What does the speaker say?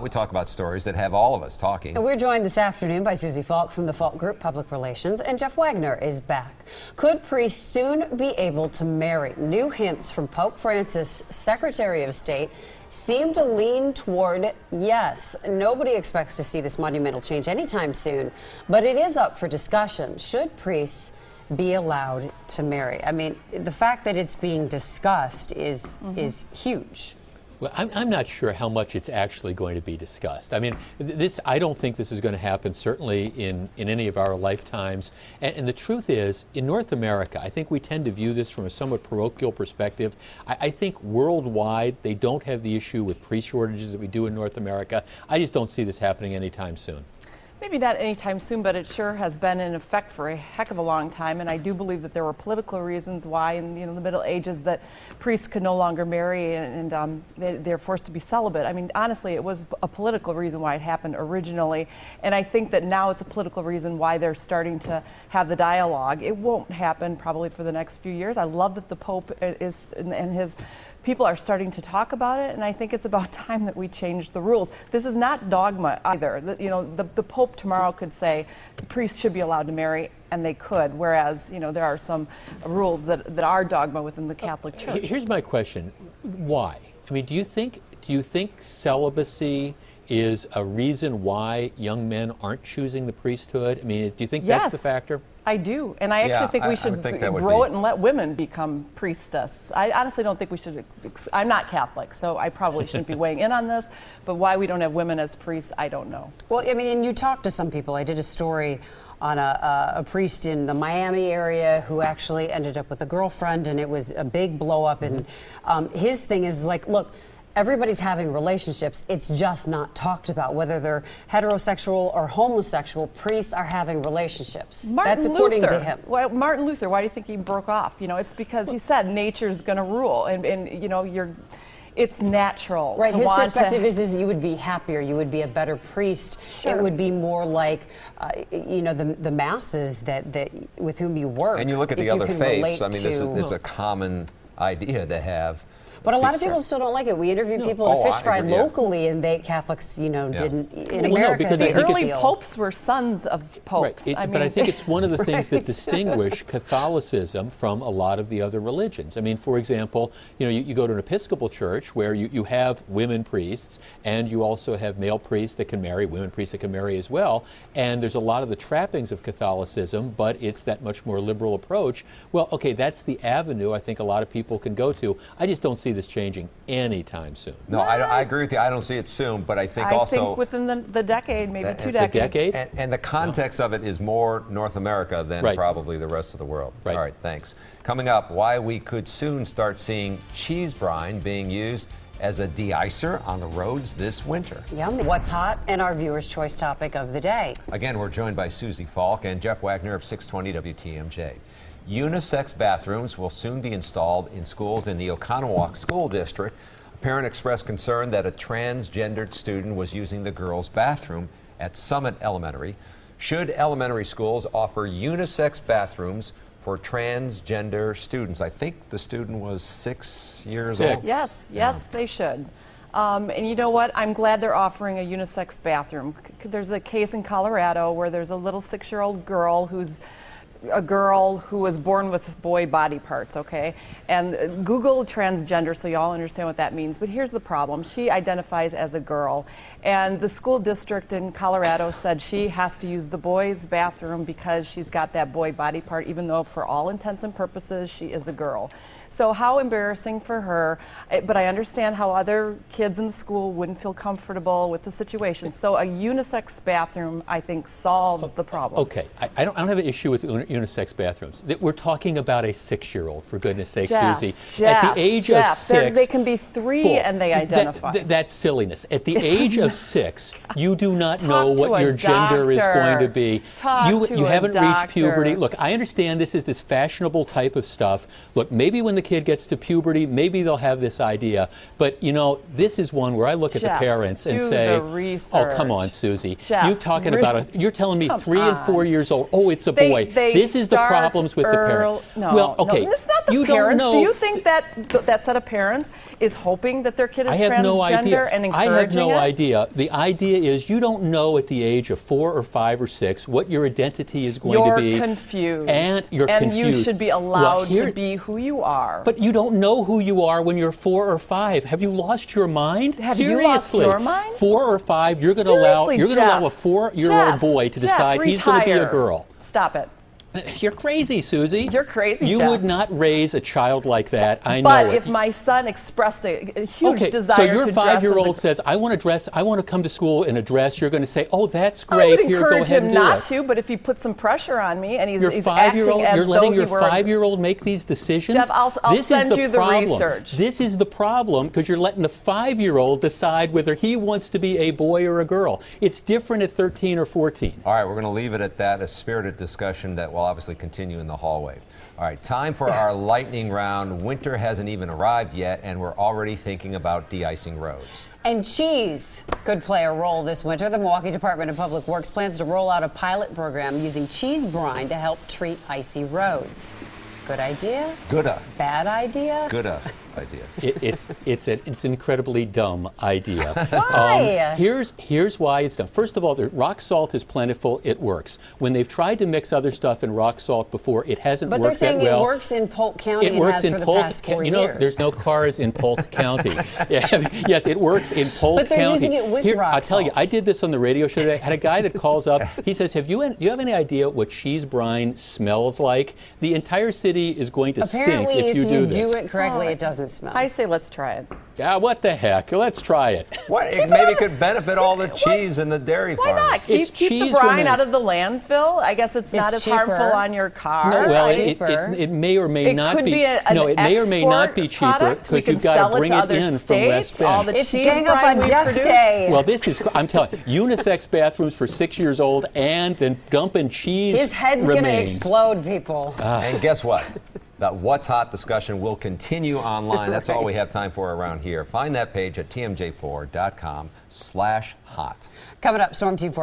We talk about stories that have all of us talking. And we're joined this afternoon by Susie Falk from the Falk Group Public Relations, and Jeff Wagner is back. Could priests soon be able to marry? New hints from Pope Francis' Secretary of State seem to lean toward yes. Nobody expects to see this monumental change anytime soon, but it is up for discussion. Should priests be allowed to marry? I mean, the fact that it's being discussed is huge. Well, I'm not sure how much it's actually going to be discussed. I mean, I don't think this is going to happen, certainly in any of our lifetimes. And the truth is, in North America, I think we tend to view this from a somewhat parochial perspective. I think worldwide, they don't have the issue with priest shortages that we do in North America. I just don't see this happening anytime soon. Maybe not anytime soon, but it sure has been in effect for a heck of a long time. And I do believe that there were political reasons why in the Middle Ages that priests could no longer marry and they're forced to be celibate. I mean, honestly, it was a political reason why it happened originally. And I think that now it's a political reason why they're starting to have the dialogue. It won't happen probably for the next few years. I love that the Pope is and his people are starting to talk about it, and I think it's about time that we change the rules. This is not dogma either. The Pope tomorrow could say priests should be allowed to marry, and they could, whereas there are some rules that are dogma within the Catholic Church. Here's my question. Why? I mean, do you think celibacy is a reason why young men aren't choosing the priesthood? I mean, do you think that's the factor? I do, and I actually think we should grow it and let women become priestess. I honestly don't think we should. I'm not Catholic, so I probably shouldn't be weighing in on this, but why we don't have women as priests, I don't know. Well, I mean, and you talk to some people. I did a story on a priest in the Miami area who actually ended up with a girlfriend, and it was a big blow up, and his thing is like, look, everybody's having relationships. It's just not talked about. Whether they're heterosexual or homosexual, priests are having relationships. That's according to him. Well, Martin Luther, why do you think he broke off? It's because he said nature's going to rule, and it's natural. Right. His perspective is you would be happier. You would be a better priest. Sure. It would be more like the masses that with whom you work. And you look at the other faiths. I mean, it's a common idea to have. But a lot of people still don't like it. We interviewed people at Fish Fry locally, and Catholics, didn't. In America, because the early popes were sons of popes. Right. But I think it's one of the things that distinguish Catholicism from a lot of the other religions. I mean, for example, you go to an Episcopal church where you have women priests, and you also have male priests that can marry, women priests that can marry as well. And there's a lot of the trappings of Catholicism, but it's that much more liberal approach. Well, okay, that's the avenue I think a lot of people can go to. I just don't see this changing anytime soon. No, I agree with you. I don't see it soon, but I think I think within the decade, maybe 2 decades. The decade? And the context of it is more North America than probably the rest of the world. Right. All right, thanks. Coming up, why we could soon start seeing cheese brine being used as a de-icer on the roads this winter. Yum. What's hot, and our viewers' choice topic of the day. Again, we're joined by Susie Falk and Jeff Wagner of 620 WTMJ. Unisex bathrooms will soon be installed in schools in the Oconomowoc School District. A parent expressed concern that a transgendered student was using the girls' bathroom at Summit Elementary. Should elementary schools offer unisex bathrooms for transgender students? I think the student was 6 years old. Yes, they should. And you know what? I'm glad they're offering a unisex bathroom. There's a case in Colorado where there's a little 6-year-old girl who's was born with boy body parts, okay? And Google transgender so you all understand what that means. But here's the problem. She identifies as a girl. And the school district in Colorado said she has to use the boys' bathroom because she's got that boy body part, even though for all intents and purposes she is a girl. So how embarrassing for her. But I understand how other kids in the school wouldn't feel comfortable with the situation. So a unisex bathroom, I think, solves the problem. Okay, I don't have an issue with unisex bathrooms. We're talking about a 6-year-old, for goodness sake, Susie. At the age of 6, they can be 3 and they identify. That's silliness. At the age of 6, you do not know what your gender is going to be. You haven't reached puberty. Look, I understand this is this fashionable type of stuff. Look, maybe when the the kid gets to puberty, maybe they'll have this idea. But, you know, this is one where I look at the parents and say, oh, come on, Susie. Jeff, you're talking about, you're telling me 3 and 4 years old, oh, it's a boy. This is the problems with the parents. No, well, okay. no, it's not the parents. Do you think that that set of parents is hoping that their kid is transgender and encouraging I have no it? idea. The idea is you don't know at the age of 4 or 5 or 6 what your identity is going to be. You're confused. And you're confused. And you should be allowed to be who you are. But you don't know who you are when you're 4 or 5. Have you lost your mind? Have Seriously. you lost your mind? 4 or 5, you're going to allow a 4-year-old boy to decide he's going to be a girl. Stop it. You're crazy, Susie. You're crazy, You Jeff. would not raise a child like that. I know But it. if my son expressed a huge desire so your to dress 5-year-old says, I want to dress, I want to come to school in a dress, you're going to say, oh, that's great. I would Here, go encourage ahead him and do not it. to, but if you put some pressure on me and he's Your acting as you're though letting your he were 5-year-old make these decisions? Jeff, I'll send you the research. This is the problem because you're letting the 5-year-old decide whether he wants to be a boy or a girl. It's different at 13 or 14. All right, we're going to leave it at that, a spirited discussion that will obviously continue in the hallway. All right, time for our lightning round. Winter hasn't even arrived yet, and we're already thinking about de-icing roads. And cheese could play a role this winter. The Milwaukee Department of Public Works plans to roll out a pilot program using cheese brine to help treat icy roads. Good idea? Good-a. Bad idea? Good-a idea. It's an incredibly dumb idea. Why? Here's why it's dumb. First of all, the rock salt is plentiful. It works. When they've tried to mix other stuff in rock salt before, it hasn't worked that well. But they're saying it works in Polk County and has for the past 4 years. You know, there's no cars in Polk County. Yes, it works in Polk County. But they're using it with rock I'll tell you, salt. I did this on the radio show today. I had a guy that calls up. He says, do you have any idea what cheese brine smells like? The entire city is going to stink if you do this. Apparently, if you do it correctly, it doesn't smell. I say let's try it. Yeah, what the heck? Let's try it. What? It maybe could benefit all the cheese and the dairy Why farmers. not? Keep the brine out of the landfill. I guess it's not as harmful on your car. No, well, it may or may not be. No, it may or may not be cheaper because you've got to bring it in from West Bend. It's Gang Up on Jeff Day. Well, this is, I'm telling you, unisex bathrooms for 6 years old and then dumping cheese. His head's going to explode, people. And guess what? That What's Hot discussion will continue online. That's all we have time for around here. Find that page at tmj4.com/hot. Coming up, Storm Team 4.